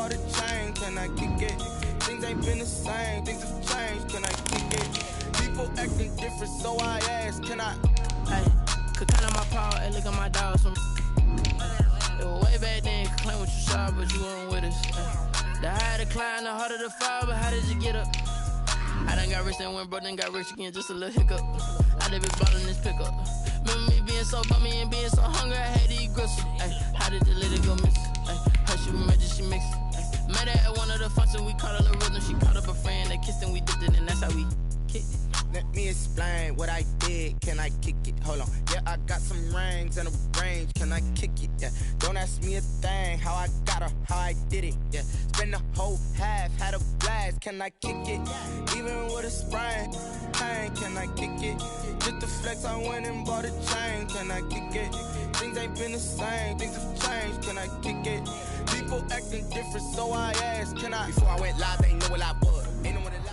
bought a chain, can I kick it? Things ain't been the same, things have changed, can I kick it? People acting different, so I ask, can I? Hey, could count on my power, hey, look at my dogs. It was way back then, could claim what you saw, but you weren't with us. The higher the climb, the harder the fall, but how did you get up? I done got rich, then went broke, then got rich again, just a little hiccup. I done been ballin' this pickup. Remember me being so bummy and being so hungry, I had to eat gristle. Ay, how did the lady go miss? Ay, how she remember she mixed? Met her at one of the functions, we caught a little rhythm. She caught up a friend, they kissed and we dipped it, and that's how we kicked it. Let me explain what I did, can I kick it? Hold on, yeah, I got some rings and a range, can I kick it? Yeah, don't ask me a thing, how I got her, how I did it. Yeah, spend the whole half, had a blast, can I kick it? Even with a sprain, pain, can I kick it? Just the flex, I went and bought a chain, can I kick it? Things ain't been the same, things have changed, can I kick it? People acting different, so I asked, can I? Before I went live, they knew what I was, ain't no one alive.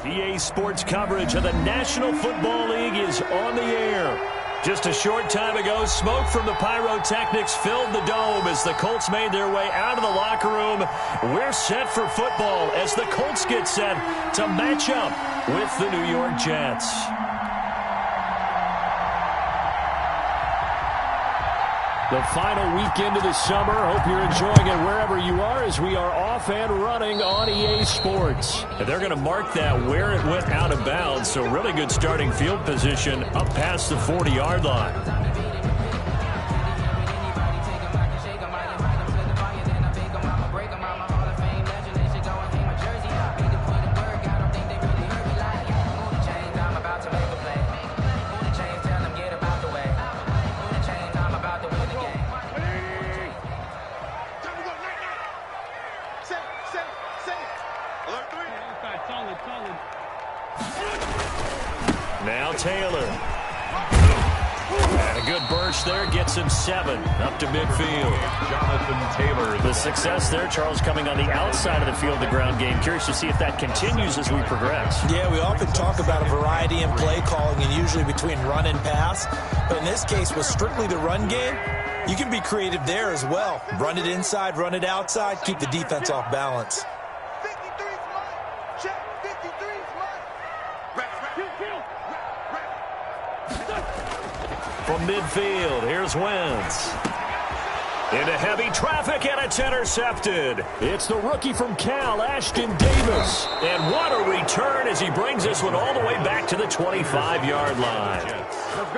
EA Sports coverage of the National Football League is on the air. Just a short time ago, smoke from the pyrotechnics filled the dome as the Colts made their way out of the locker room. We're set for football as the Colts get set to match up with the New York Jets. The final weekend of the summer. Hope you're enjoying it wherever you are as we are off and running on EA Sports. And they're going to mark that where it went out of bounds, so really good starting field position up past the 40-yard line. Now Taylor. And a good burst there gets him 7 up to midfield. Jonathan Taylor. The success there, Charles, coming on the outside of the field, the ground game. Curious to see if that continues as we progress. Yeah, we often talk about a variety in play calling and usually between run and pass. But in this case, with strictly the run game, you can be creative there as well. Run it inside, run it outside, keep the defense off balance. From midfield, here's Wentz. Into heavy traffic, and it's intercepted. It's the rookie from Cal, Ashton Davis. And what a return as he brings this one all the way back to the 25-yard line.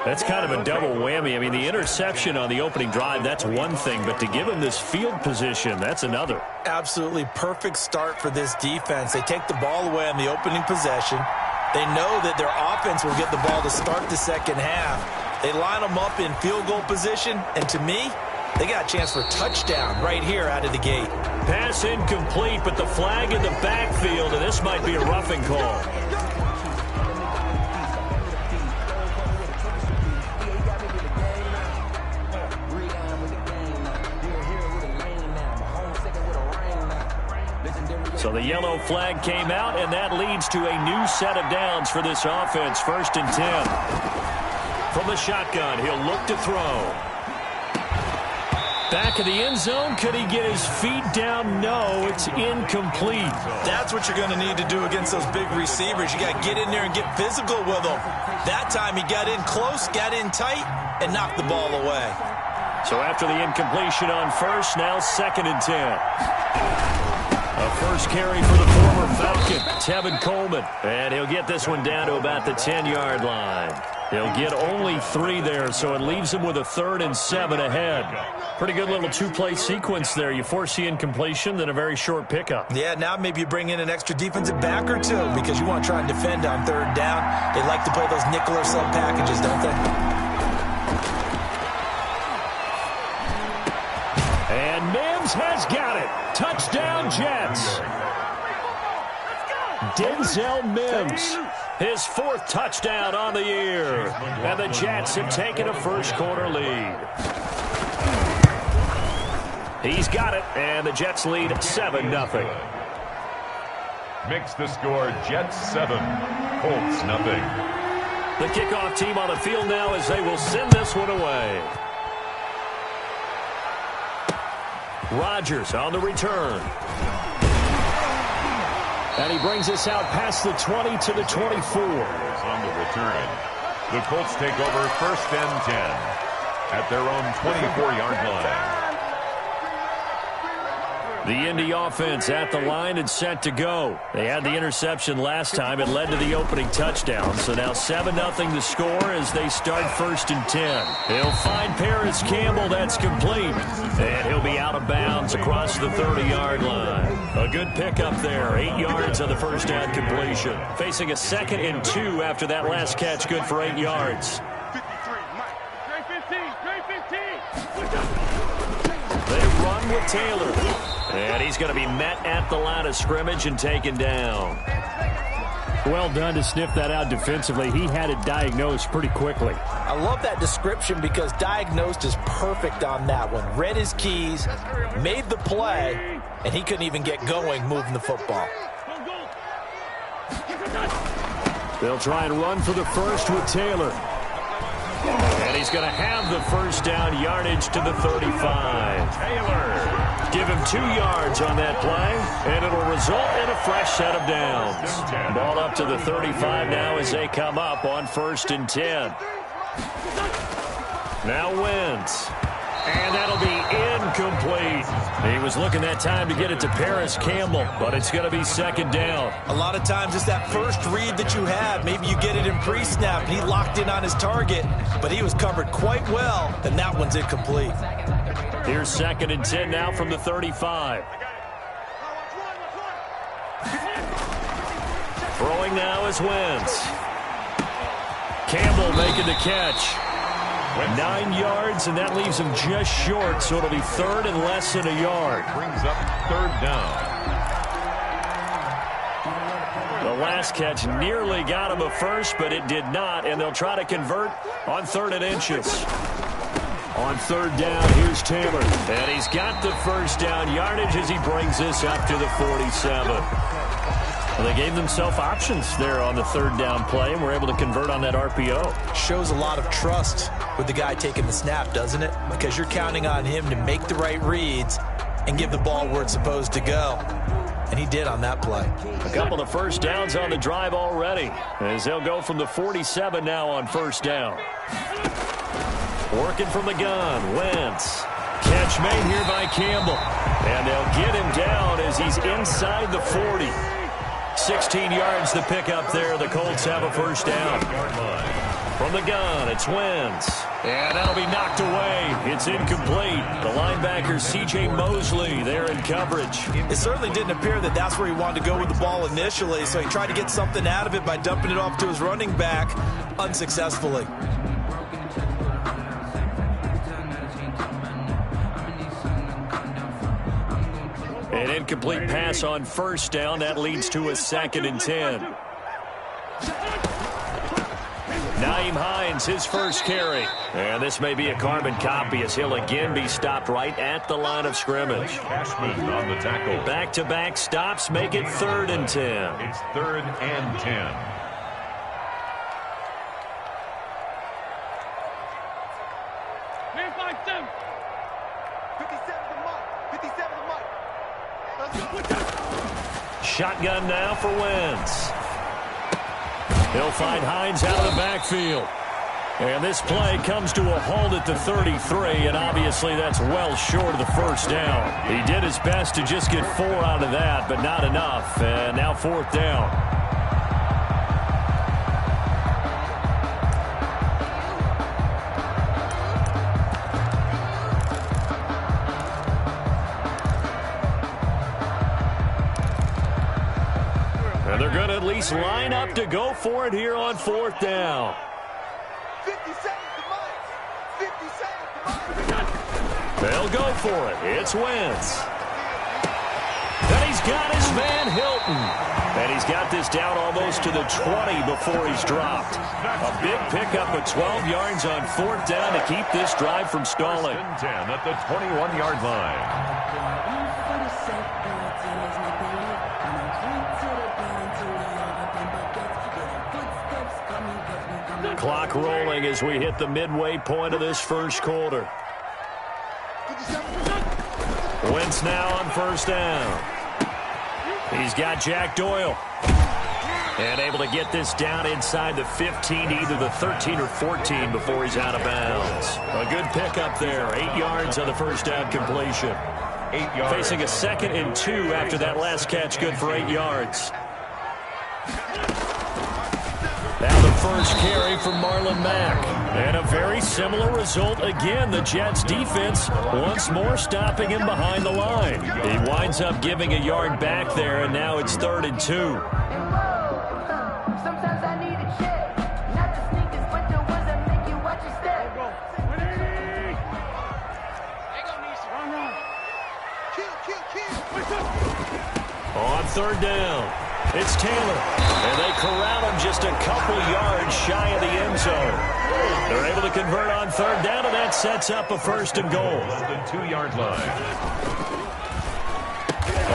That's kind of a double whammy. I mean, the interception on the opening drive, that's one thing. But to give him this field position, that's another. Absolutely perfect start for this defense. They take the ball away on the opening possession. They know that their offense will get the ball to start the second half. They line them up in field goal position, and to me, they got a chance for a touchdown right here out of the gate. Pass incomplete, but the flag in the backfield, and this might be a roughing call. So the yellow flag came out, and that leads to a new set of downs for this offense. 1st and 10. From the shotgun, he'll look to throw. Back of the end zone, could he get his feet down? No, it's incomplete. That's what you're going to need to do against those big receivers. You got to get in there and get physical with them. That time he got in close, got in tight, and knocked the ball away. So after the incompletion on 1st, now 2nd and 10. A first carry for the former Falcon, Tevin Coleman. And he'll get this one down to about the 10-yard line. He'll get only 3 there, so it leaves him with a 3rd and 7 ahead. Pretty good little 2-play sequence there. You force the incompletion, then a very short pickup. Yeah, now maybe you bring in an extra defensive back or two because you want to try and defend on 3rd down. They like to play those nickel or sub packages, don't they? And Mims has got it. Touchdown, Jets. Denzel Mims, his 4th touchdown on the year. And the Jets have taken a first-quarter lead. He's got it, and the Jets lead 7-0. Makes the score Jets 7, Colts nothing. The kickoff team on the field now as they will send this one away. Rodgers on the return. And he brings us out past the 20 to the 24. On the return, the Colts take over 1st and 10 at their own 24-yard line. The Indy offense at the line and set to go. They had the interception last time. It led to the opening touchdown. So now 7-0 the score as they start 1st and 10. He'll find Paris Campbell. That's complete. And he'll be out of bounds across the 30-yard line. A good pickup there. 8 yards on the first down completion. Facing a 2nd and 2 after that last catch. Good for 8 yards. They run with Taylor. And he's going to be met at the line of scrimmage and taken down. Well done to sniff that out defensively. He had it diagnosed pretty quickly. I love that description because diagnosed is perfect on that one. Read his keys, made the play, and he couldn't even get going moving the football. They'll try and run for the first with Taylor. And he's going to have the first down, yardage to the 35. Taylor. Give him 2 yards on that play, and it'll result in a fresh set of downs. Ball up to the 35 now as they come up on 1st and 10. Now Wentz. And that'll be incomplete. He was looking that time to get it to Paris Campbell, but it's going to be 2nd down. A lot of times it's that first read that you have. Maybe you get it in pre-snap, and he locked in on his target, but he was covered quite well, and that one's incomplete. Here's 2nd and 10 now from the 35. Throwing now is Wentz. Campbell making the catch. 9 yards, and that leaves him just short, so it'll be 3rd and less than a yard. Brings up 3rd down. The last catch nearly got him a first, but it did not, and they'll try to convert on 3rd and inches. On 3rd down, here's Taylor. And he's got the first down yardage as he brings this up to the 47. Well, they gave themselves options there on the 3rd down play and were able to convert on that RPO. Shows a lot of trust with the guy taking the snap, doesn't it? Because you're counting on him to make the right reads and give the ball where it's supposed to go. And he did on that play. A couple of first downs on the drive already as they'll go from the 47 now on 1st down. Working from the gun, Wentz. Catch made here by Campbell. And they'll get him down as he's inside the 40. 16 yards to pick up there. The Colts have a 1st down. From the gun, it's Wentz. And that'll be knocked away. It's incomplete. The linebacker, C.J. Mosley, there in coverage. It certainly didn't appear that that's where he wanted to go with the ball initially, so he tried to get something out of it by dumping it off to his running back unsuccessfully. An incomplete pass on 1st down. That leads to a 2nd and 10. Nyheim Hines, his first carry. And this may be a carbon copy as he'll again be stopped right at the line of scrimmage. Cashman on the tackle. Back-to-back stops make it 3rd and 10. It's 3rd and 10. Shotgun now for Wentz. He'll find Hines out of the backfield. And this play comes to a halt at the 33, and obviously that's well short of the 1st down. He did his best to just get 4 out of that, but not enough. And now 4th down. They're going to at least line up to go for it here on 4th down. 50 seconds to Mike. 50 seconds to Mike. They'll go for it. It's Wentz. And he's got his man Hilton. And he's got this down almost to the 20 before he's dropped. A big pickup of 12 yards on 4th down to keep this drive from stalling. 10 at the 21-yard line. Clock rolling as we hit the midway point of this 1st quarter. Wentz now on first down. He's got Jack Doyle. And able to get this down inside the 15, either the 13 or 14 before he's out of bounds. A good pickup there. 8 yards on the first down completion. 8 yards. Facing a 2nd and 2 after that last catch, good for 8 yards. Now the first carry from Marlon Mack. And a very similar result again. The Jets defense once more stopping him behind the line. He winds up giving a yard back there, and now it's 3rd and 2. On 3rd down, it's Taylor, and they corral him just a couple yards shy of the end zone. They're able to convert on 3rd down, and that sets up a 1st and goal. The 2-yard line.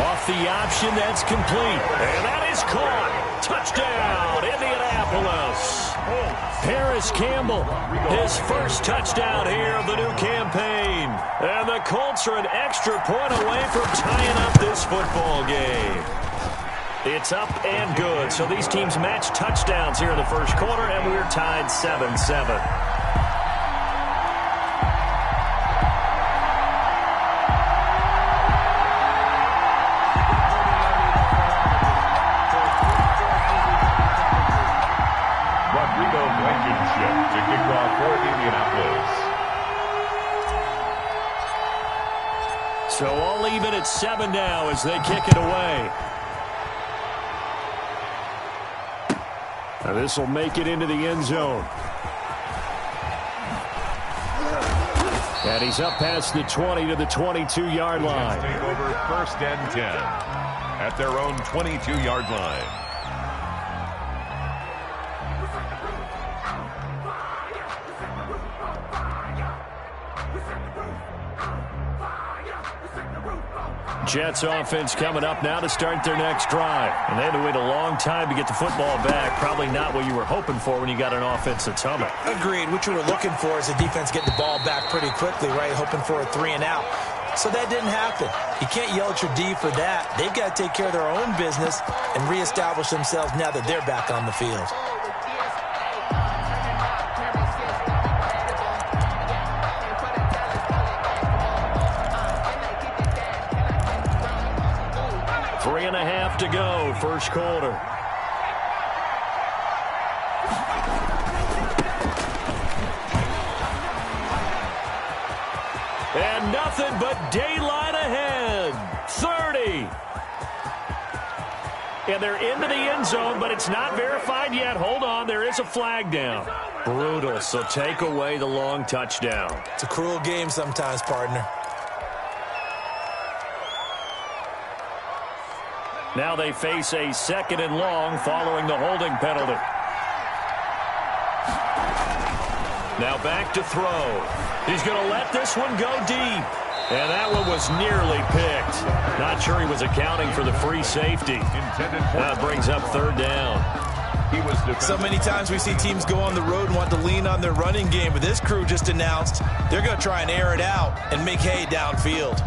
Off the option, that's complete, and that is caught. Touchdown, Indianapolis. Harris Campbell, his first touchdown here of the new campaign. And the Colts are an extra point away from tying up this football game. It's up and good. So these teams match touchdowns here in the first quarter, and we're tied 7-7. To kick off for Indianapolis. So all even at 7 now as they kick it away. Now this will make it into the end zone. And he's up past the 20 to the 22-yard line. Take over 1st and 10 at their own 22-yard line. Jets offense coming up now to start their next drive. And they had to wait a long time to get the football back. Probably not what you were hoping for when you got an offense that's humming. Agreed. What you were looking for is the defense getting the ball back pretty quickly, right? Hoping for a 3 and out. So that didn't happen. You can't yell at your D for that. They've got to take care of their own business and reestablish themselves now that they're back on the field. To go, first quarter. And nothing but daylight ahead. 30. And they're into the end zone, but it's not verified yet. Hold on, there is a flag down. Brutal, so take away the long touchdown. It's a cruel game sometimes, partner. Now they face a 2nd and long following the holding penalty. Now back to throw. He's going to let this one go deep. And that one was nearly picked. Not sure he was accounting for the free safety. That brings up 3rd down. So many times we see teams go on the road and want to lean on their running game, but this crew just announced they're going to try and air it out and make hay downfield.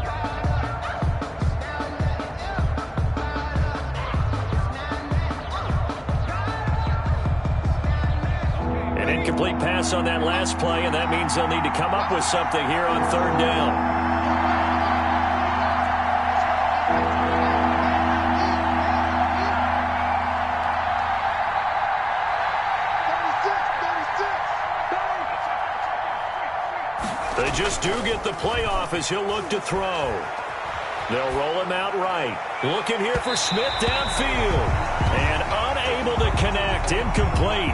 Incomplete pass on that last play, and that means they'll need to come up with something here on 3rd down. They just do get the playoff as he'll look to throw. They'll roll him out right. Looking here for Smith downfield. And unable to connect. Incomplete.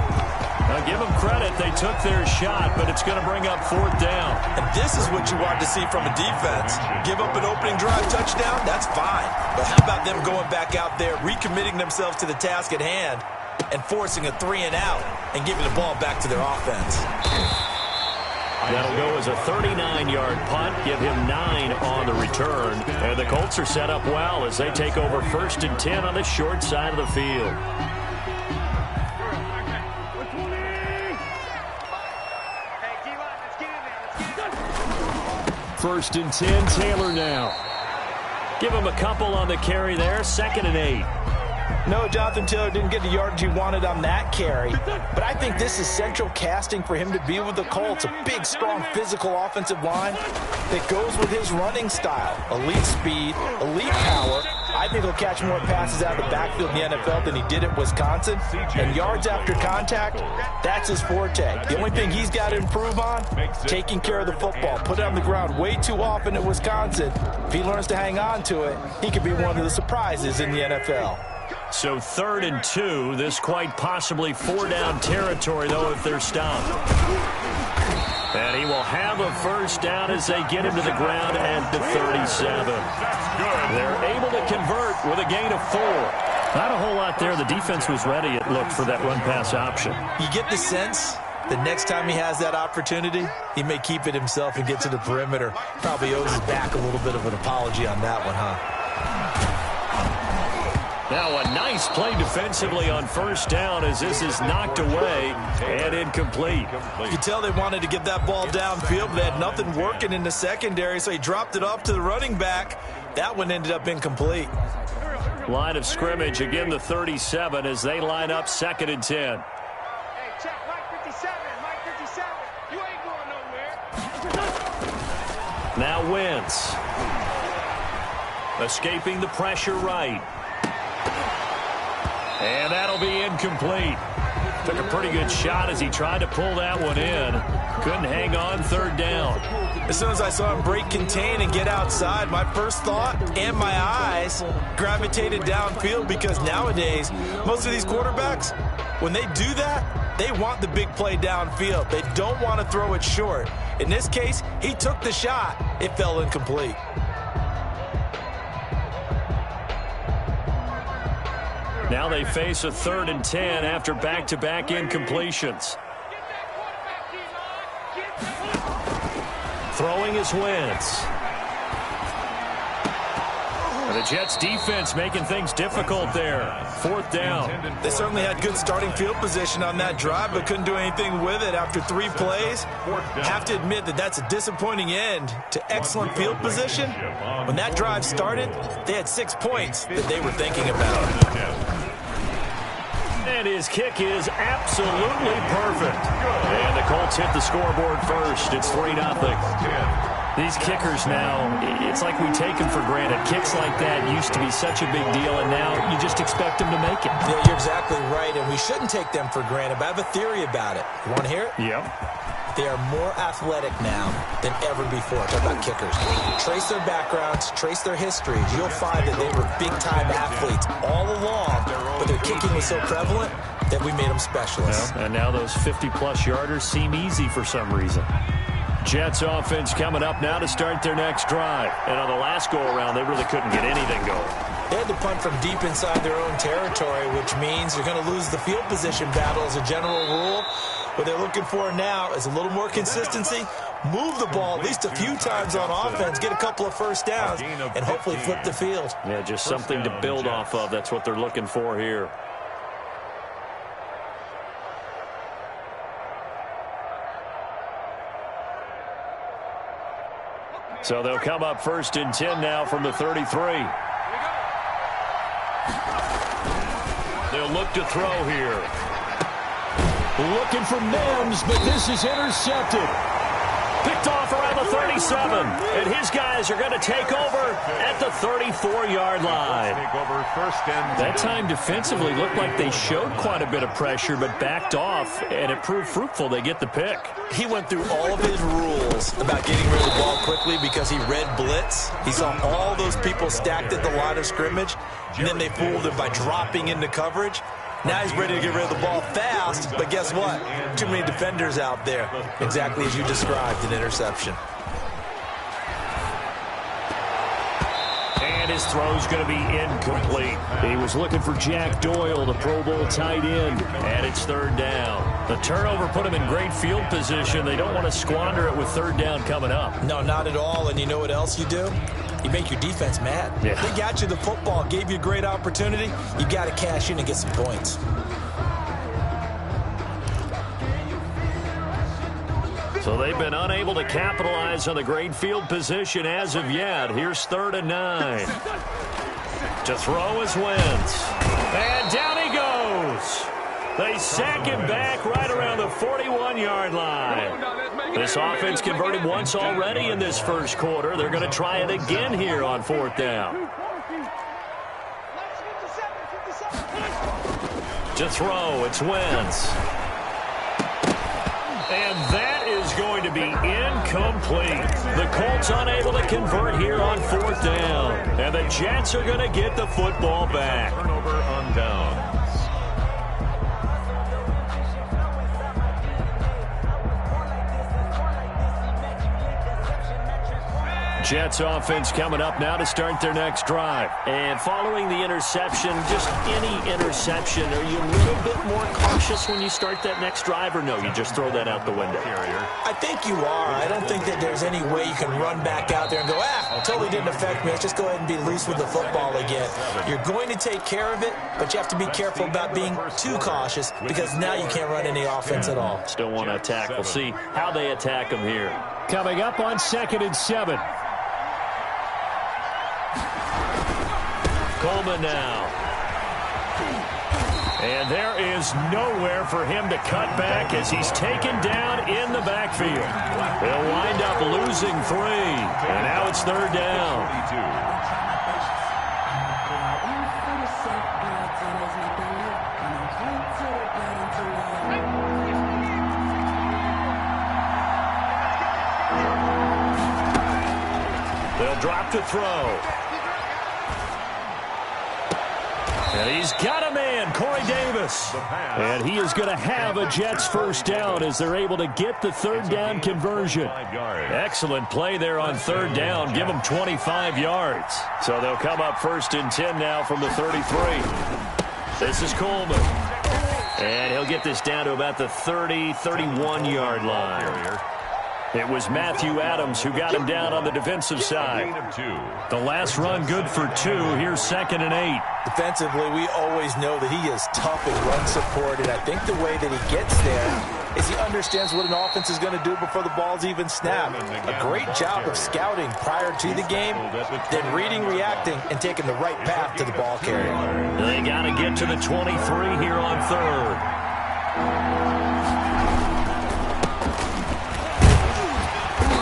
Now, give them credit. They took their shot, but it's going to bring up 4th down. And this is what you want to see from a defense. Give up an opening drive touchdown, that's fine. But how about them going back out there, recommitting themselves to the task at hand, and forcing a 3 and out, and giving the ball back to their offense? That'll go as a 39-yard punt, give him 9 on the return. And the Colts are set up well as they take over 1st and 10 on the short side of the field. 1st and 10, Taylor now. Give him a couple on the carry there, 2nd and 8. No, Jonathan Taylor didn't get the yardage he wanted on that carry. But I think this is central casting for him to be with the Colts. A big, strong, physical offensive line that goes with his running style. Elite speed, elite power. I think he'll catch more passes out of the backfield in the NFL than he did at Wisconsin. And yards after contact, that's his forte. The only thing he's got to improve on, taking care of the football. Put it on the ground way too often at Wisconsin. If he learns to hang on to it, he could be one of the surprises in the NFL. So 3rd and 2. This quite possibly 4-down territory, though, if they're stopped. And he will have a first down as they get him to the ground at the 37. They're able to convert with a gain of 4. Not a whole lot there. The defense was ready, it looked, for that run-pass option. You get the sense the next time he has that opportunity, he may keep it himself and get to the perimeter. Probably owes his back a little bit of an apology on that one, huh? Now a nice play defensively on first down as this is knocked away and incomplete. You can tell they wanted to get that ball downfield, but they had nothing working in the secondary, so he dropped it off to the running back. That one ended up incomplete. Line of scrimmage, again the 37 as they line up 2nd and 10. Hey, check, Mike 57, Mike 57. You ain't going nowhere. Now Wentz. Escaping the pressure right. And that'll be incomplete. Took a pretty good shot as he tried to pull that one in. Couldn't hang on, 3rd down. As soon as I saw him break contain and get outside, my first thought and my eyes gravitated downfield, because nowadays, most of these quarterbacks, when they do that, they want the big play downfield. They don't want to throw it short. In this case, he took the shot. It fell incomplete. Now they face a 3rd and 10 after back-to-back incompletions. Throwing is Wentz. And the Jets defense making things difficult there. 4th down. They certainly had good starting field position on that drive, but couldn't do anything with it after 3 plays. Have to admit that that's a disappointing end to excellent field position. When that drive started, they had 6 points that they were thinking about. And his kick is absolutely perfect. And the Colts hit the scoreboard first. It's 3-0. These kickers now, it's like we take them for granted. Kicks like that used to be such a big deal, and now you just expect them to make it. Yeah, you're exactly right, and we shouldn't take them for granted, but I have a theory about it. You want to hear it? Yep. They are more athletic now than ever before. Talk about kickers. Trace their backgrounds, trace their histories. You'll find that they were big-time athletes all along, but their kicking was so prevalent that we made them specialists. Well, and now those 50-plus yarders seem easy for some reason. Jets offense coming up now to start their next drive. And on the last go-around, they really couldn't get anything going. They had to punt from deep inside their own territory, which means you're going to lose the field position battle as a general rule. What they're looking for now is a little more consistency, move the ball at least a few times on offense, get a couple of first downs, and hopefully flip the field. Yeah, just something to build off of. That's what they're looking for here. So they'll come up 1st and 10 now from the 33. They'll look to throw here. Looking for Mims, but this is intercepted. Picked off around the 37. And his guys are going to take over at the 34-yard line. That time defensively looked like they showed quite a bit of pressure, but backed off, and it proved fruitful. They get the pick. He went through all of his rules about getting rid of the ball quickly because he read blitz. He saw all those people stacked at the line of scrimmage, and then they fooled him by dropping into coverage. Now he's ready to get rid of the ball fast, but guess what? Too many defenders out there. Exactly as you described, an interception. And his throw's going to be incomplete. He was looking for Jack Doyle, the Pro Bowl tight end, and it's 3rd down. The turnover put him in great field position. They don't want to squander it with 3rd down coming up. No, not at all, and you know what else you do? You make your defense mad. Yeah. They got you the football, gave you a great opportunity. You got to cash in and get some points. So they've been unable to capitalize on the great field position as of yet. Here's 3rd and 9. To throw is Wentz. And down he goes. They sack him back right around the 41-yard line. This offense converted once already in this first quarter. They're going to try it again here on 4th down. To throw, it's Wentz. And that is going to be incomplete. The Colts unable to convert here on 4th down. And the Jets are going to get the football back. Turnover on downs. Jets offense coming up now to start their next drive. And following the interception, just any interception, are you a little bit more cautious when you start that next drive, or no, you just throw that out the window? I think you are. I don't think that there's any way you can run back out there and go, totally didn't affect me. Let's just go ahead and be loose with the football again. You're going to take care of it, but you have to be careful about being too cautious because now you can't run any offense at all. Still want to attack. We'll see how they attack them here. Coming up on 2nd and 7. Coleman now. And there is nowhere for him to cut back as he's taken down in the backfield. They'll wind up losing 3. And now it's 3rd down. They'll drop to throw. And he's got a man, Corey Davis. And he is going to have a Jets first down as they're able to get the 3rd down conversion. Excellent play there on 3rd down. Give them 25 yards. So they'll come up 1st and 10 now from the 33. This is Coleman. And he'll get this down to about the 30, 31-yard line. It was Matthew Adams who got him down on the defensive side. The last run good for 2. Here's 2nd and 8. Defensively, we always know that he is tough in run support, and I think the way that he gets there is he understands what an offense is going to do before the ball's even snapped. A great job of scouting prior to the game, then reading, reacting, and taking the right path to the ball carrier. They got to get to the 23 here on 3rd.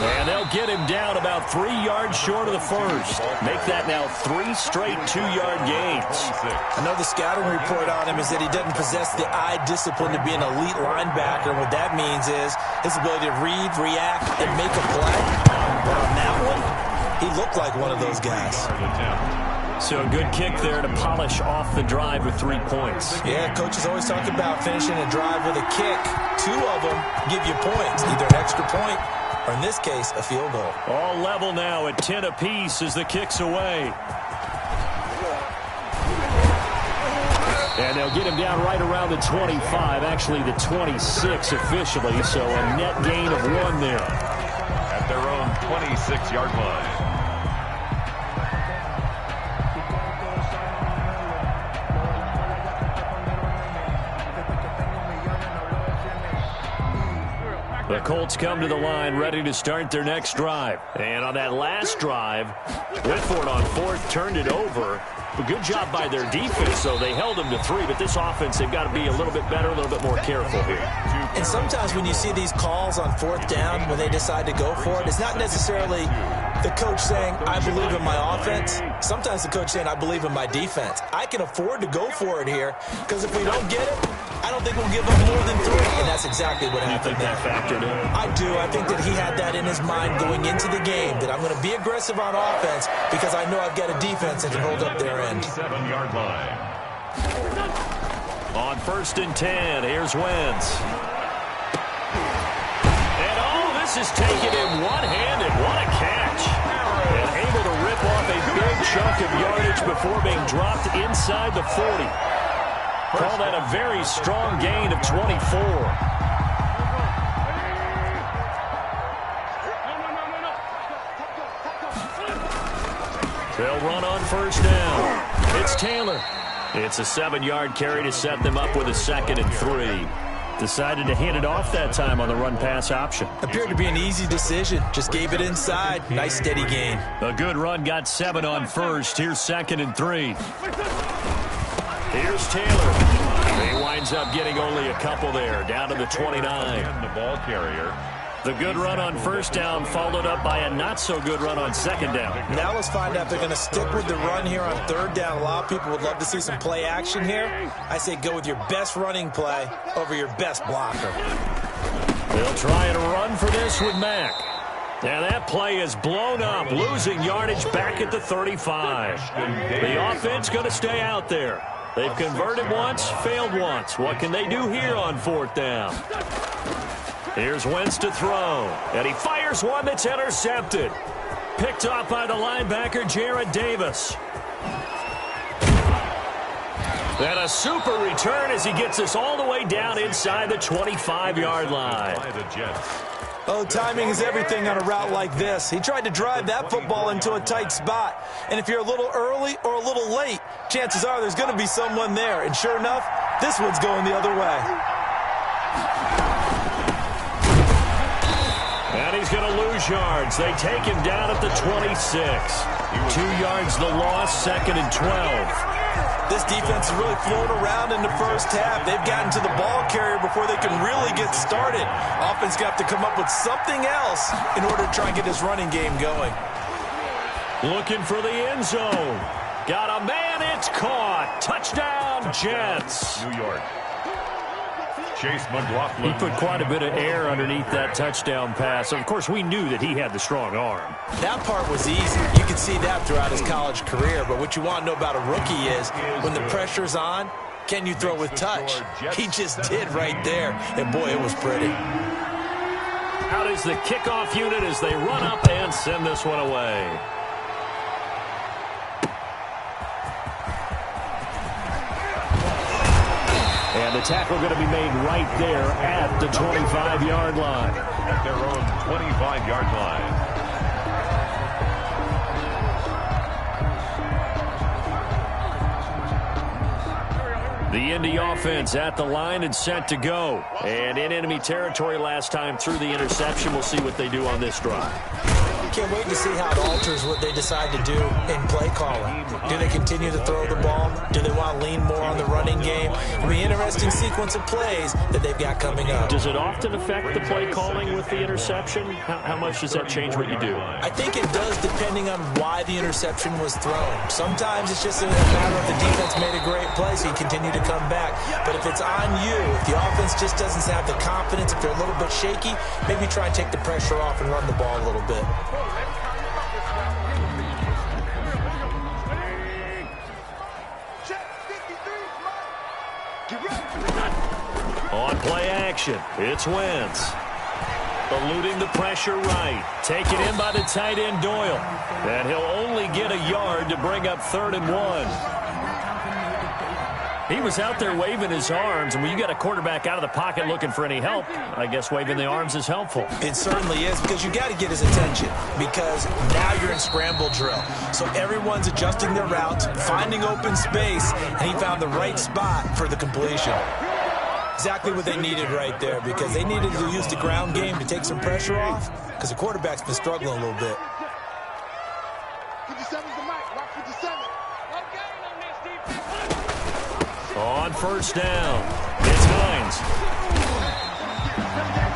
And they'll get him down about 3 yards short of the first. Make that now 3 straight 2-yard gains. I know the scouting report on him is that he doesn't possess the eye discipline to be an elite linebacker. And what that means is his ability to read, react, and make a play. But on that one, he looked like one of those guys. So a good kick there to polish off the drive with 3 points. Yeah, coaches always talk about finishing a drive with a kick. 2 of them give you points, either an extra point or in this case, a field goal. All level now at 10 apiece as the kick's away. And they'll get him down right around the 25, actually the 26 officially, so a net gain of 1 there. At their own 26-yard line. The Colts come to the line ready to start their next drive. And on that last drive, Whitford on 4th turned it over. A good job by their defense, though. They held them to 3, but this offense, they've got to be a little bit better, a little bit more careful here. And sometimes when you see these calls on 4th down, when they decide to go for it, it's not necessarily the coach saying, I believe in my offense. Sometimes the coach saying, I believe in my defense. I can afford to go for it here, because if we don't get it, I don't think we'll give up more than 3, and that's exactly what happened there. You think that factored in? I do. I think that he had that in his mind going into the game, that I'm going to be aggressive on offense because I know I've got a defense that can hold up their end. 7-yard line. On 1st and 10, here's Wentz. And this is taken in one-handed. What a catch. And able to rip off a big chunk of yardage before being dropped inside the 40. Call that a very strong gain of 24. They'll run on 1st down. It's Taylor. It's a 7-yard carry to set them up with a 2nd and 3. Decided to hand it off that time on the run-pass option. Appeared to be an easy decision. Just gave it inside. Nice steady gain. A good run, got 7 on first. Here's 2nd and 3. Here's Taylor. He winds up getting only a couple there, down to the 29. And the ball carrier. The good run on first down followed up by a not-so-good run on second down. Now let's find out if they're going to stick with the run here on third down. A lot of people would love to see some play action here. I say go with your best running play over your best blocker. They'll try and run for this with Mack. And that play is blown up, losing yardage back at the 35. The offense going to stay out there. They've converted once, failed once. What can they do here on 4th down? Here's Wentz to throw, and he fires one that's intercepted. Picked off by the linebacker, Jared Davis. And a super return as he gets us all the way down inside the 25-yard line. Oh, timing is everything on a route like this. He tried to drive that football into a tight spot. And if you're a little early or a little late, chances are there's going to be someone there. And sure enough, this one's going the other way. And he's going to lose yards. They take him down at the 26. 2 yards the loss, 2nd and 12. This defense is really flown around in the first half. They've gotten to the ball carrier before they can really get started. Offense got to come up with something else in order to try and get this running game going. Looking for the end zone. Got a man, it's caught. Touchdown, Jets. New York. Chase McLaughlin. He put quite a bit of air underneath that touchdown pass. Of course, we knew that he had the strong arm. That part was easy. You can see that throughout his college career. But what you want to know about a rookie is when the pressure's on, can you throw with touch? He just did right there. And, boy, it was pretty. Out is the kickoff unit as they run up and send this one away. And the tackle going to be made right there at the 25-yard line. At their own 25-yard line. The Indy offense at the line and set to go. And in enemy territory last time through the interception. We'll see what they do on this drive. Can't wait to see how it alters what they decide to do in play calling. Do they continue to throw the ball? Do they want to lean more on the running game? It'll be an interesting sequence of plays that they've got coming up. Does it often affect the play calling with the interception? How much does that change what you do? I think it does depending on why the interception was thrown. Sometimes it's just a matter of the defense made a great play, so you continue to come back. But if it's on you, if the offense just doesn't have the confidence, if they're a little bit shaky, maybe try and take the pressure off and run the ball a little bit. On play action, it's Wentz. Eluding the pressure right. Taken in by the tight end Doyle. And he'll only get a yard to bring up 3rd and 1. He was out there waving his arms, and when you got a quarterback out of the pocket looking for any help, I guess waving the arms is helpful. It certainly is, because you got to get his attention, because now you're in scramble drill. So everyone's adjusting their routes, finding open space, and he found the right spot for the completion. Exactly what they needed right there, because they needed to use the ground game to take some pressure off, because the quarterback's been struggling a little bit. 57's the mic. Rock 57. On first down, it's Hines.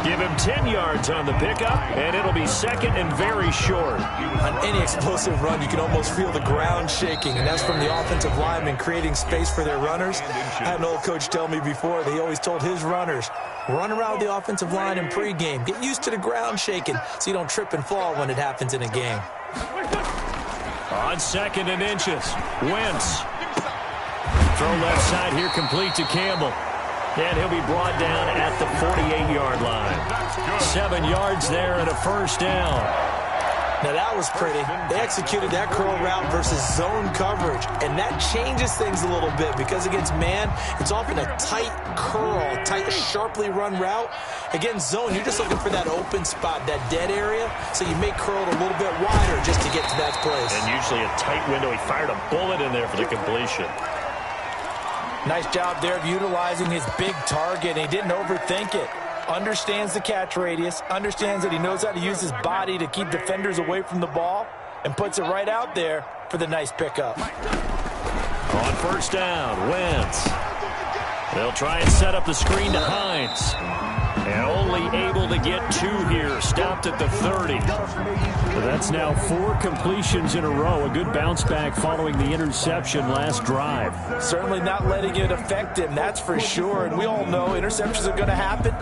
Give him 10 yards on the pickup, and it'll be 2nd and very short. On any explosive run, you can almost feel the ground shaking, and that's from the offensive linemen creating space for their runners. I had an old coach tell me before, they always told his runners, run around the offensive line in pregame. Get used to the ground shaking so you don't trip and fall when it happens in a game. On 2nd and inches, Wentz. Throw left side here, complete to Campbell. And he'll be brought down at the 48-yard line. 7 yards there and a first down. Now that was pretty. They executed that curl route versus zone coverage, and that changes things a little bit because against man, it's often a tight curl, tight, sharply run route. Against zone, you're just looking for that open spot, that dead area, so you may curl it a little bit wider just to get to that place. And usually a tight window. He fired a bullet in there for the completion. Nice job there of utilizing his big target. He didn't overthink it. Understands the catch radius, understands that he knows how to use his body to keep defenders away from the ball, and puts it right out there for the nice pickup. On first down, Wentz. They'll try and set up the screen to Hines. And only able to get 2 here. Stopped at the 30. So that's now 4 completions in a row. A good bounce back following the interception last drive. Certainly not letting it affect him, that's for sure. And we all know interceptions are going to happen.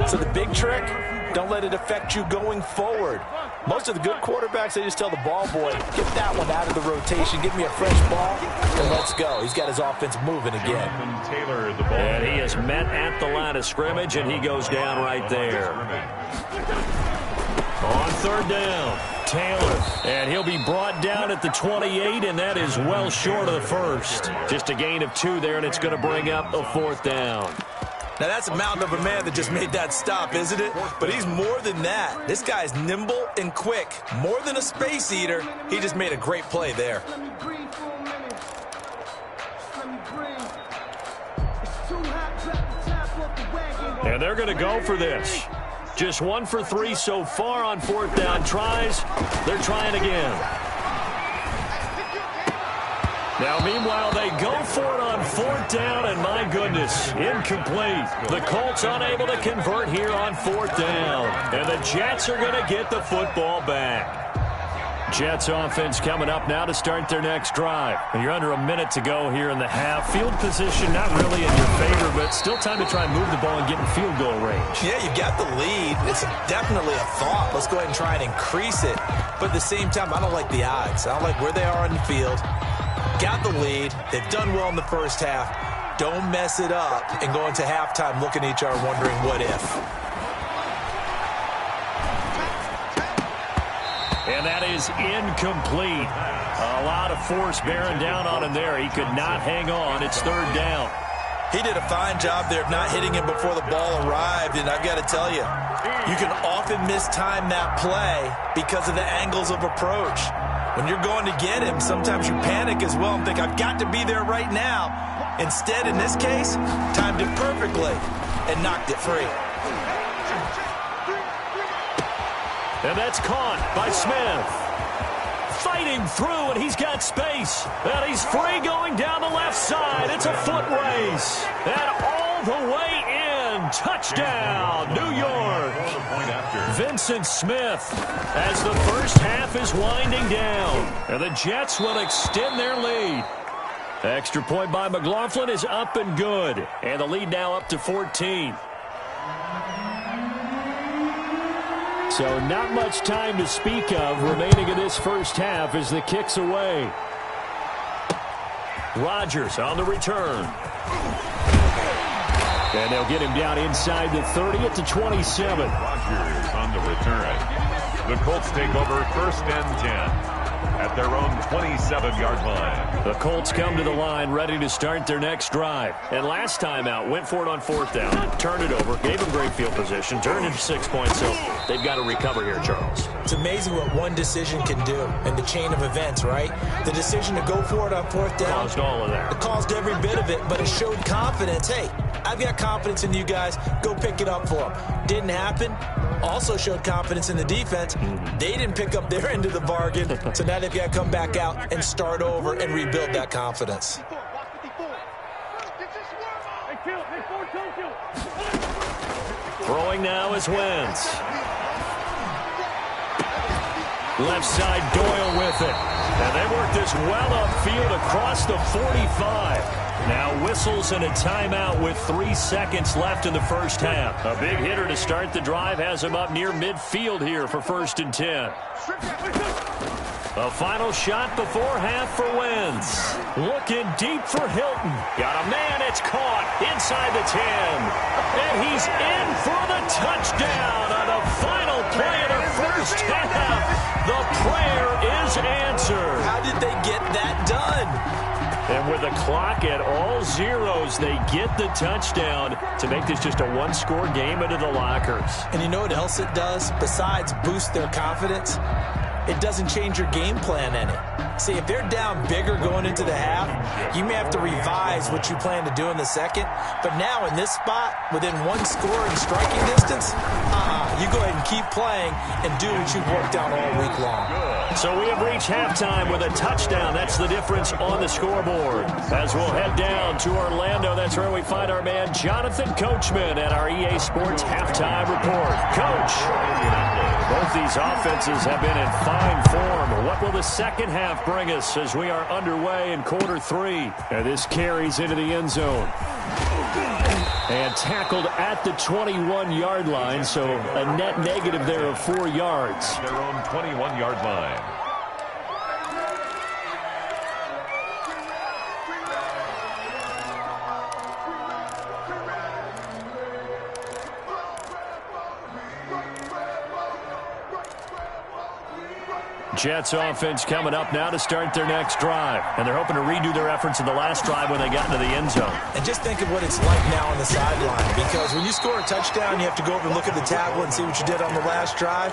So the big trick, don't let it affect you going forward. Most of the good quarterbacks, they just tell the ball boy, get that one out of the rotation, give me a fresh ball, and let's go. He's got his offense moving again. Taylor, the ball. And he is met at the line of scrimmage, and he goes down right there. On third down, Taylor. And he'll be brought down at the 28, and that is well short of the first. Just a gain of 2 there, and it's going to bring up a 4th down. Now, that's a mountain of a man that just made that stop, isn't it? But he's more than that. This guy's nimble and quick. More than a space eater. He just made a great play there. And they're going to go for this. Just 1 for 3 so far on 4th down tries. They're trying again. Now, meanwhile, they go for it on 4th down, and my goodness, incomplete. The Colts unable to convert here on 4th down. And the Jets are going to get the football back. Jets offense coming up now to start their next drive. And you're under a minute to go here in the half. Field position not really in your favor, but still time to try and move the ball and get in field goal range. Yeah, you got the lead. It's definitely a thought. Let's go ahead and try and increase it. But at the same time, I don't like the odds. I don't like where they are on the field. Got the lead. They've done well in the first half. Don't mess it up and go into halftime looking at each other wondering what if. And that is incomplete. A lot of force bearing down on him there. He could not hang on. It's 3rd down. He did a fine job there of not hitting him before the ball arrived, and I've got to tell you, you can often mistime that play because of the angles of approach. When you're going to get him, sometimes you panic as well and think, I've got to be there right now. Instead, in this case, timed it perfectly and knocked it free. And that's caught by Smith. Fighting through, and he's got space. And he's free going down the left side. It's a foot race. And all the way in. Touchdown, New York. Vincent Smith as the first half is winding down. And the Jets will extend their lead. Extra point by McLaughlin is up and good. And the lead now up to 14. So not much time to speak of remaining in this first half as the kick's away. Rodgers on the return. And they'll get him down inside the 30 at the 27. Rodgers on the return. The Colts take over 1st and 10 at their own 27-yard line. The Colts come to the line ready to start their next drive. And last time out, went for it on 4th down, turned it over, gave them great field position, turned into 6 points, so they've got to recover here, Charles. It's amazing what one decision can do in the chain of events, right? The decision to go for it on 4th down. Caused all of that. It caused every bit of it, but it showed confidence. Hey, I've got confidence in you guys. Go pick it up for them. Didn't happen. Also showed confidence in the defense. They didn't pick up their end of the bargain, so now they've got to come back out and start over and rebuild that confidence. Throwing now is Wentz. Left side, Doyle with it. And they work this well upfield across the 45. Now whistles and a timeout with 3 seconds left in the first half. A big hitter to start the drive has him up near midfield here for 1st and 10. A final shot before half for Wentz. Looking deep for Hilton. Got a man, it's caught inside the 10. And he's in for the touchdown on the final play of the first half. The prayer is answered. How did they get that done? And with the clock at all zeros, they get the touchdown to make this just a one-score game into the lockers. And you know what else it does besides boost their confidence? it doesn't change your game plan any. See, if they're down bigger going into the half, you may have to revise what you plan to do in the second. But now in this spot, within one score and striking distance, you go ahead and keep playing and do what you've worked out all week long. So we have reached halftime with a touchdown. That's the difference on the scoreboard. As we'll head down to Orlando, that's where we find our man Jonathan Coachman at our EA Sports Halftime Report. Coach, both these offenses have been in fine form. What will the second half bring us as we are underway in quarter 3? And this carries into the end zone. And tackled at the 21-yard line, so a net negative there of 4 yards. Their own 21-yard line. Jets offense coming up now to start their next drive. And they're hoping to redo their efforts in the last drive when they got into the end zone. And just think of what it's like now on the sideline, because when you score a touchdown, you have to go over and look at the tablet and see what you did on the last drive.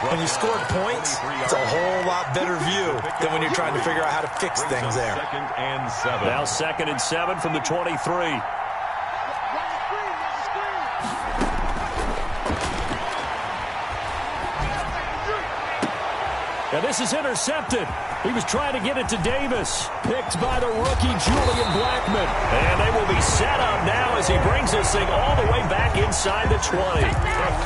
When you scored points, it's a whole lot better view than when you're trying to figure out how to fix things there. Second and 7. Now 2nd and 7 from the 23. And this is intercepted. He was trying to get it to Davis. Picked by the rookie, Julian Blackmon. And they will be set up now as he brings this thing all the way back inside the 20.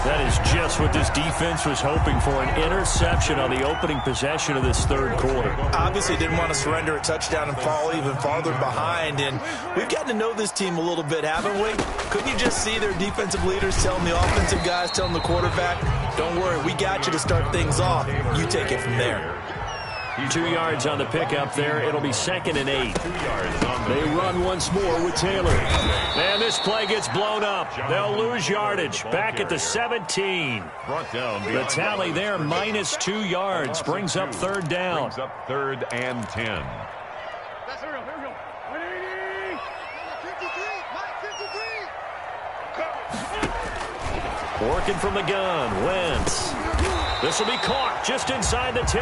That is just what this defense was hoping for, an interception on the opening possession of this third quarter. Obviously didn't want to surrender a touchdown and fall even farther behind. And we've gotten to know this team a little bit, haven't we? Couldn't you just see their defensive leaders telling the offensive guys, telling the quarterback, don't worry, we got you to start things off. You take it from there. 2 yards on the pickup there. It'll be 2nd and 8. They run once more with Taylor. And this play gets blown up. They'll lose yardage. Back at the 17. The tally there, minus 2 yards. Brings up 3rd down. Brings up 3rd and 10. Working from the gun, Wentz. This will be caught just inside the 10.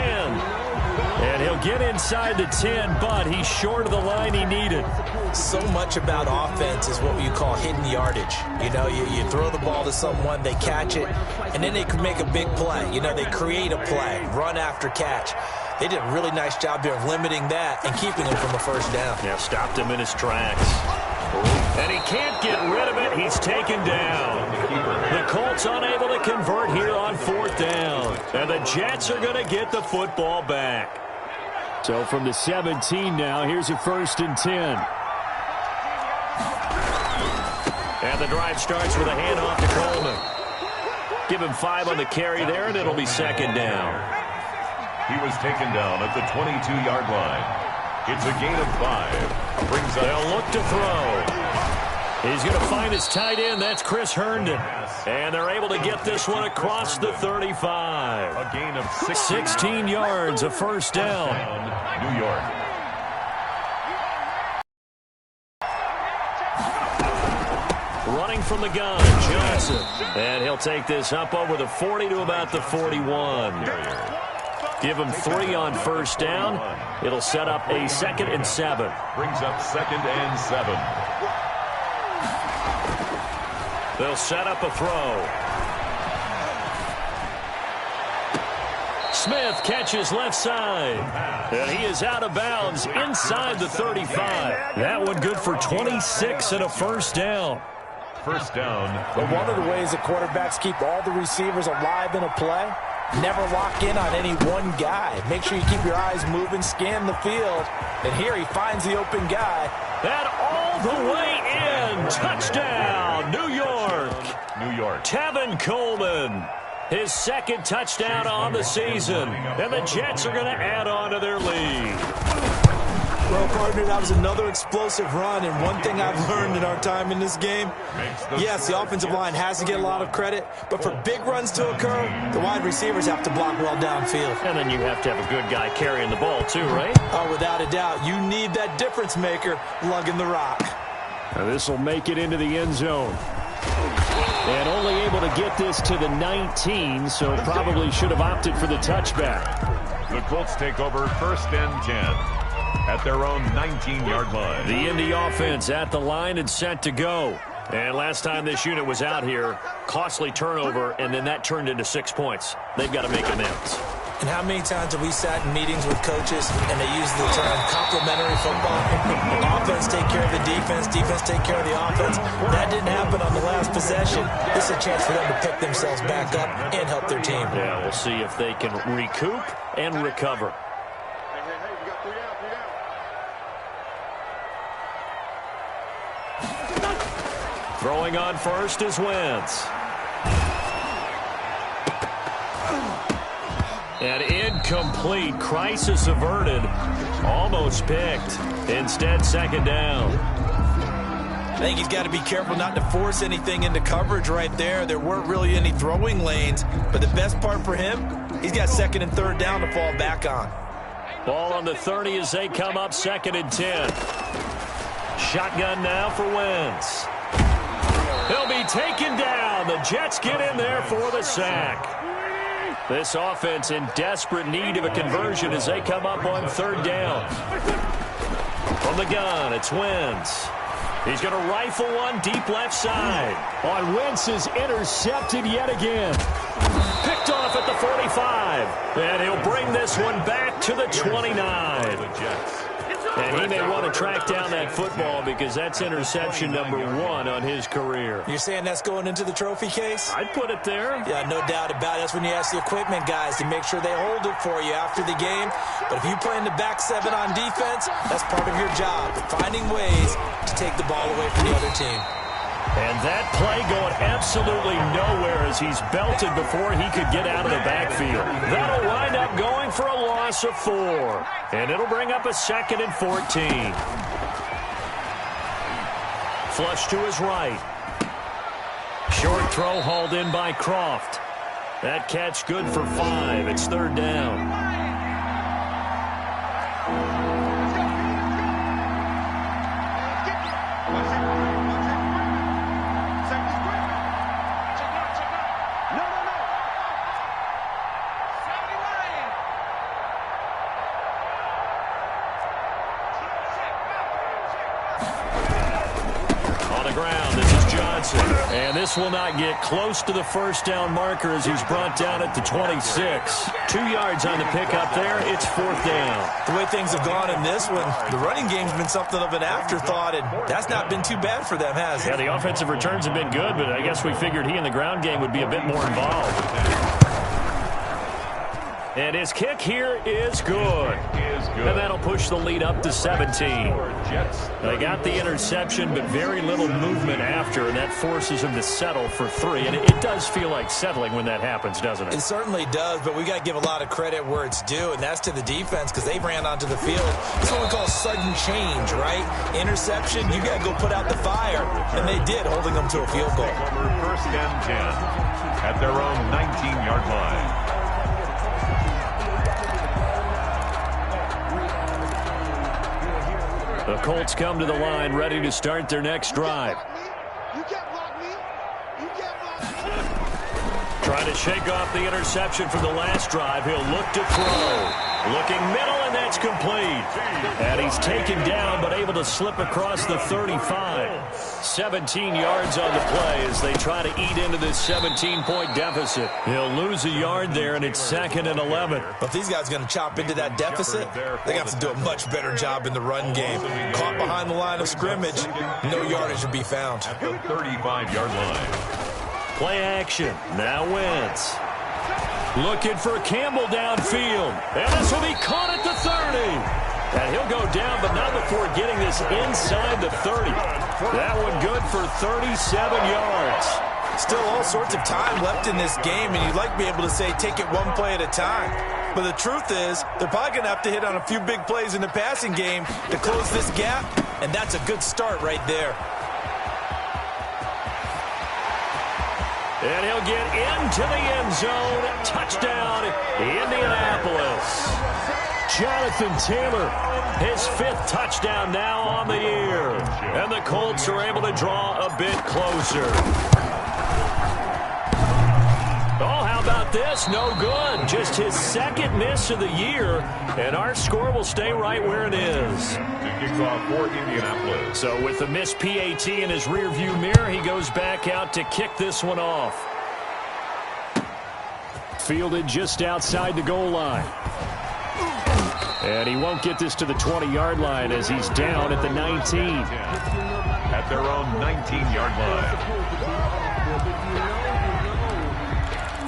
And he'll get inside the 10, but he's short of the line he needed. So much about offense is what you call hidden yardage. You know, you throw the ball to someone, they catch it, and then they can make a big play. You know, they create a play, run after catch. They did a really nice job here of limiting that and keeping him from a first down. Yeah, stopped him in his tracks. And he can't get rid of it. He's taken down. The Colts unable to convert here on 4th down. And the Jets are going to get the football back. So from the 17 now, here's a 1st and 10. And the drive starts with a handoff to Coleman. Give him 5 on the carry there, and it'll be 2nd down. He was taken down at the 22-yard line. It's a gain of 5. Brings up. They'll look to throw. He's going to find his tight end. That's Chris Herndon. And they're able to get this one across the 35. A gain of 16 yards, a 1st down. New York. Running from the gun, Johnson. And he'll take this up over the 40 to about the 41. Give him 3 on 1st down. It'll set up a 2nd and 7. Brings up 2nd and 7. They'll set up a throw. Smith catches left side. And he is out of bounds inside the 35. That one good for 26 and a 1st down. 1st down. But one of the ways that quarterbacks keep all the receivers alive in a play, never lock in on any one guy. Make sure you keep your eyes moving, scan the field. And here he finds the open guy. And all the way in. Touchdown, New York. New York. Tevin Coleman. His 2nd touchdown on the season. And the Jets are going to add on to their lead. Well, partner, that was another explosive run, and one thing I've learned in our time in this game, yes, the offensive line has to get a lot of credit, but for big runs to occur, the wide receivers have to block well downfield. And then you have to have a good guy carrying the ball too, right? Oh, without a doubt. You need that difference maker lugging the rock. Now this will make it into the end zone. And only able to get this to the 19, so probably should have opted for the touchback. The Colts take over 1st and 10 at their own 19-yard line. The Indy offense at the line and set to go. And last time this unit was out here, costly turnover, and then that turned into 6 points. They've got to make amends. And how many times have we sat in meetings with coaches and they use the term complementary football? Offense take care of the defense, defense take care of the offense. That didn't happen on the last possession. This is a chance for them to pick themselves back up and help their team. Yeah, we'll see if they can recoup and recover. Throwing on first is Wentz. And incomplete. Crisis averted. Almost picked. Instead, 2nd down. I think he's got to be careful not to force anything into coverage right there. There weren't really any throwing lanes. But the best part for him, he's got 2nd and 3rd down to fall back on. Ball on the 30 as they come up 2nd and 10. Shotgun now for Wentz. He'll be taken down. The Jets get in there for the sack. This offense in desperate need of a conversion as they come up on 3rd down. From the gun, it's Wentz. He's going to rifle one deep left side. On Wentz is intercepted yet again. Picked off at the 45. And he'll bring this one back to the 29. And he may want to track down that football because that's interception number 1 on his career. You're saying that's going into the trophy case? I'd put it there. Yeah, no doubt about it. That's when you ask the equipment guys to make sure they hold it for you after the game. But if you play in the back 7 on defense, that's part of your job, finding ways to take the ball away from the other team. And that play going absolutely nowhere as he's belted before he could get out of the backfield. That'll wind up going for a loss of 4. And it'll bring up a 2nd and 14. Flush to his right. Short throw hauled in by Croft. That catch good for 5. It's 3rd down. And this will not get close to the 1st down marker as he's brought down at the 26. 2 yards on the pickup there. It's 4th down. The way things have gone in this one, the running game's been something of an afterthought, and that's not been too bad for them, has it? Yeah, the offensive returns have been good, but I guess we figured he in the ground game would be a bit more involved. And his kick here is good. And that'll push the lead up to 17. They got the interception, but very little movement after, and that forces him to settle for 3. And it does feel like settling when that happens, doesn't it? It certainly does, but we got to give a lot of credit where it's due, and that's to the defense because they ran onto the field. It's what we call sudden change, right? Interception, you got to go put out the fire, and they did, holding them to a field goal. 1st and 10 at their own 19-yard line. The Colts come to the line ready to start their next drive. Trying to shake off the interception from the last drive. He'll look to throw. Looking middle, and that's complete. And he's taken down, but able to slip across the 35. 17 yards on the play as they try to eat into this 17-point deficit. He'll lose a yard there, and it's 2nd and 11. But if these guys are going to chop into that deficit, they got to do a much better job in the run game. Caught behind the line of scrimmage, no yardage to be found. At the 35-yard line. Play action. Now Wentz. Looking for Campbell downfield. And this will be caught at the 30. And he'll go down, but not before getting this inside the 30. That one good for 37 yards. Still all sorts of time left in this game, and you'd like to be able to say take it one play at a time. But the truth is, they're probably going to have to hit on a few big plays in the passing game to close this gap, and that's a good start right there. And he'll get into the end zone. Touchdown, Indianapolis. Jonathan Taylor, his 5th touchdown now on the year. And the Colts are able to draw a bit closer. get this. No good. Just his second miss of the year, and our score will stay right where it is. To kick off for Indianapolis. So with the missed PAT in his rearview mirror, he goes back out to kick this one off. Fielded just outside the goal line. And he won't get this to the 20-yard line as he's down at the 19. At their own 19-yard line.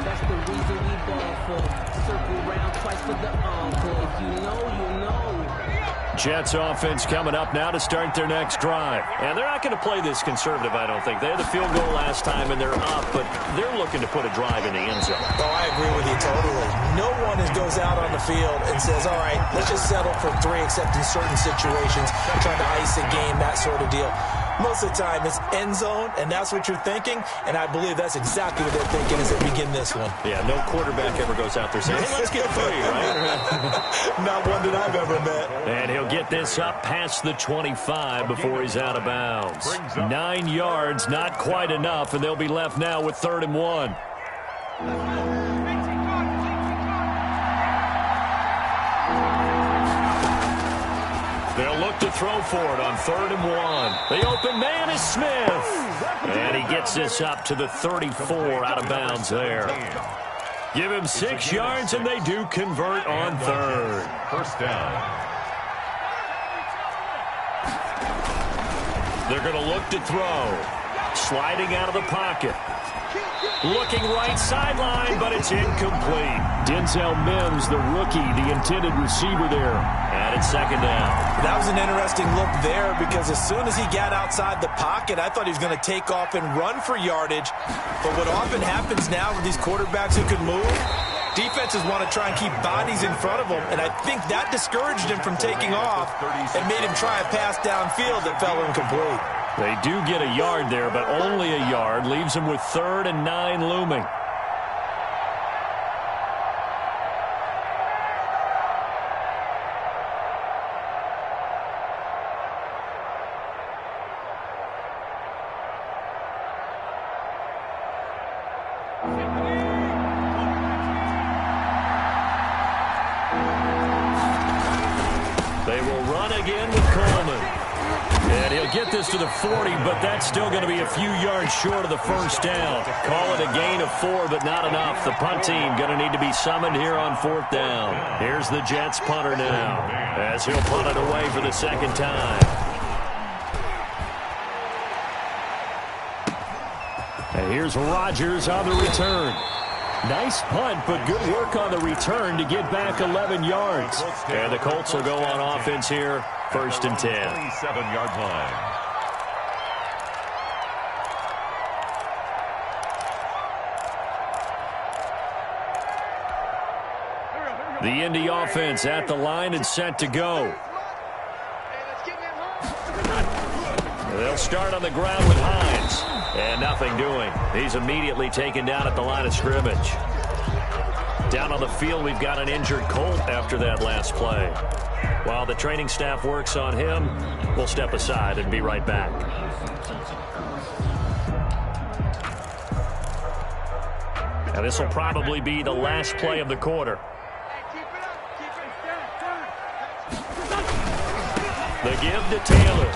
That's the reason we ball for. Circle round twice for the encore. If you know, you know. Jets offense coming up now to start their next drive. And they're not going to play this conservative, I don't think. They had the field goal last time, and they're up, but they're looking to put a drive in the end zone. Oh, I agree with you totally. No one goes out on the field and says, all right, let's just settle for 3, except in certain situations, trying to ice a game, that sort of deal. Most of the time, it's end zone, and that's what you're thinking, and I believe that's exactly what they're thinking as they begin this one. Yeah, no quarterback ever goes out there saying, hey, let's get 3, right? Not one that I've ever met. And he'll get this up past the 25 before he's out of bounds. 9 yards, not quite enough, and they'll be left now with 3rd and 1. They'll look to throw for it on 3rd and 1. The open man is Smith. And he gets this up to the 34 out of bounds there. Give him 6 yards, and they do convert on 3rd. First down. They're going to look to throw. Sliding out of the pocket. Looking right sideline, but it's incomplete. Denzel Mims, the rookie, the intended receiver there. And it's 2nd down. That was an interesting look there because as soon as he got outside the pocket, I thought he was going to take off and run for yardage. But what often happens now with these quarterbacks who can move, defenses want to try and keep bodies in front of them, and I think that discouraged him from taking off and made him try a pass downfield that fell incomplete. They do get a yard there, but only a yard. Leaves them with 3rd and 9 looming. They will run again with Coleman. And he'll get this to the 40, but that's still going to be a few yards short of the first down. Call it a gain of 4, but not enough. The punt team going to need to be summoned here on 4th down. Here's the Jets punter now, as he'll punt it away for the 2nd time. And here's Rodgers on the return. Nice punt, but good work on the return to get back 11 yards. And the Colts will go on offense here, 1st and 10. 27-yard line. The Indy offense at the line and set to go. They'll start on the ground with Hines. And nothing doing. He's immediately taken down at the line of scrimmage. Down on the field, we've got an injured Colt after that last play. While the training staff works on him, we'll step aside and be right back. And this will probably be the last play of the quarter. The give to Taylor.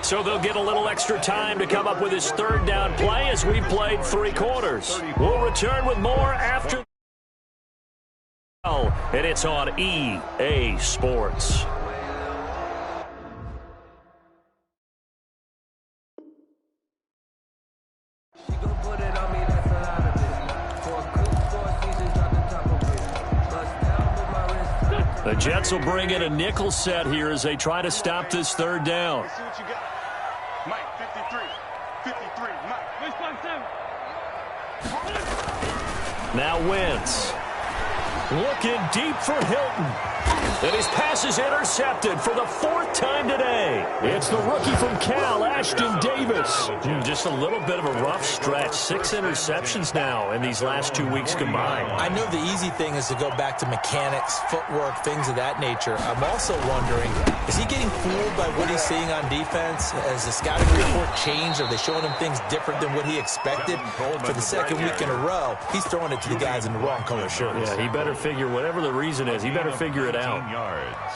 So they'll get a little extra time to come up with his 3rd down play as we've played 3 quarters. We'll return with more after. And it's on EA Sports. The Jets will bring in a nickel set here as they try to stop this 3rd down. Let's see what you got. Mike, 53. 53. Mike. Now Wentz. Looking deep for Hilton. And his pass is intercepted for the 4th time today. It's the rookie from Cal, Ashton Davis. Just a little bit of a rough stretch. 6 interceptions now in these last 2 weeks combined. I know the easy thing is to go back to mechanics, footwork, things of that nature. I'm also wondering, is he getting fooled by what he's seeing on defense? Has the scouting report changed? Are they showing him things different than what he expected? For the 2nd week in a row, he's throwing it to the guys in the wrong color shirts. Yeah, he better figure, whatever the reason is, he better figure it out. Yards.